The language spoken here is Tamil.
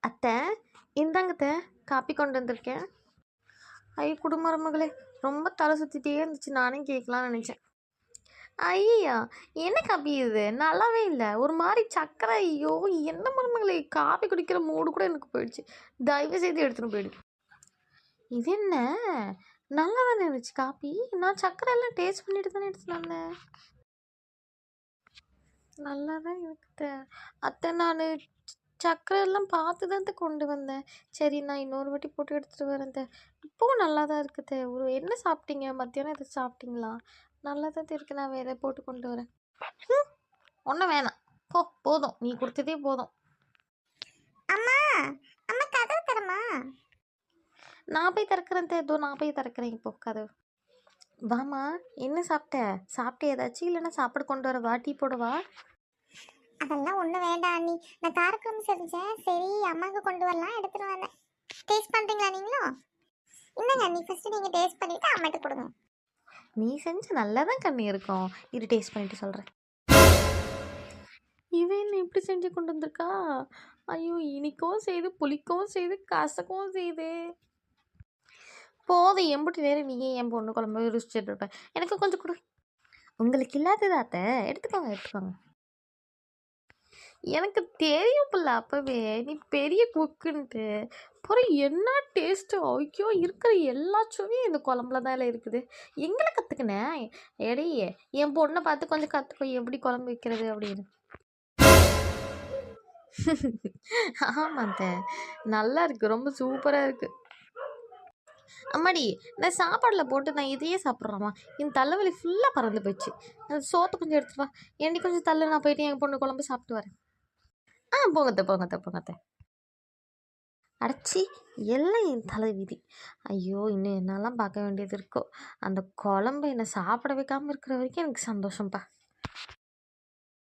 அத்தை, இந்தாங்க அத்தை, காப்பி கொண்டு வந்திருக்கேன். ஐயோ குடும்பமருமகளே, ரொம்ப தலை சுற்றிட்டே இருந்துச்சு, நானே கேட்கலான்னு நினச்சேன். ஐயா, என்ன காப்பி இது? நல்லாவே இல்லை, ஒரு மாதிரி சக்கரை. ஐயோ, என்ன மருமகளே, காப்பி குடிக்கிற மூடு கூட எனக்கு போயிடுச்சு. தயவு செய்து எடுத்துன்னு போயிடு. இது என்ன, நல்லா தானே இருந்துச்சு காப்பி. நான் சக்கரை எல்லாம் டேஸ்ட் பண்ணிட்டு தானே எடுத்துன்னு வந்தேன். நல்லா தான் இருக்குது அத்தை. நான் சக்கரை எல்லாம் பார்த்து தான் கொண்டு வந்தேன். சரி, நான் இன்னொரு வாட்டி போட்டு எடுத்துகிட்டு வரேன். இப்போவும் நல்லா தான் இருக்குது. என்ன சாப்பிட்டீங்க? மத்தியானம் எதுவும் சாப்பிட்டீங்களா? நல்லா தான் இருக்குது. நான் வேற போட்டு கொண்டு வரேன். ஒன்றும் வேணாம், போதும், நீ கொடுத்ததே போதும். அம்மா அம்மா கதவு தரமா? நான் போய் திறக்கிறேன். ஏதோ நான் போய் திறக்கிறேன் இப்போ கதவு. வாமா, என்ன சாப்பிட்டு ஏதாச்சும் இல்லைன்னா சாப்பாடு கொண்டு வர வா, டீ போடவா? அதெல்லாம் ஒன்றும் வேண்டாம் அண்ணி. நான் காரக்குழம்பு செஞ்சேன், சரி அம்மாவுக்கு கொண்டு வரலாம் எடுத்துட்டு வந்தேன். டேஸ்ட் பண்ணுறீங்களா நீங்களும்? இல்லைங்க அண்ணி, ஃபஸ்ட்டு நீங்கள் டேஸ்ட் பண்ணிவிட்டு அம்மாட்ட கொடுங்க. நீ செஞ்சு நல்லா தான் கண்ணி இருக்கும். இது டேஸ்ட் பண்ணிட்டு சொல்கிறேன். இவன் என்ன இப்படி செஞ்சு கொண்டு வந்திருக்கா? ஐயோ, இனிக்கவும் செய்து, புளிக்கவும் செய்து, கசக்கவும் செய்து. போதும், எம்பிட்டு நேரம் நீயே என் பொண்ணு குழம்பு ருசிச்சுட்டு இருப்பேன். எனக்கு கொஞ்சம் கொடு. உங்களுக்கு இல்லாததாத்த எடுத்துக்கோங்க. எனக்கு தெரியும் பிள்ள, அப்பவே நீ பெரிய குக்குன்ட்டு. அப்புறம் என்ன டேஸ்ட்டு! ஐயோ, இருக்கிற எல்லா சுவையும் இந்த குழம்புல தான் இருக்குது. எங்களை கற்றுக்கினேன். எடி, என் பொண்ணை பார்த்து கொஞ்சம் கற்றுக்கோ, எப்படி குழம்பு வைக்கிறது அப்படின்னு. ஆமாத்த, நல்லா இருக்குது, ரொம்ப சூப்பராக இருக்குது. அம்மாடி, நான் சாப்பாடில் போட்டு நான் இதையே சாப்பிட்றேம்மா. என் தலைவலி ஃபுல்லாக பறந்து போயிடுச்சு. சோத்தை கொஞ்சம் எடுத்துட்டு வா. ஏண்டி கொஞ்சம் தள்ளு, நான் போயிட்டு என் பொண்ணு குழம்பு சாப்பிட்டு வரேன். போங்கத்த. அடைச்சி, எல்லாம் என் தலை விதி. ஐயோ, இன்னும் என்னெல்லாம் பார்க்க வேண்டியது இருக்கோ. அந்த குழம்பு என்னை சாப்பிட வைக்காமல் இருக்கிற வரைக்கும் எனக்கு சந்தோஷம்ப்பா.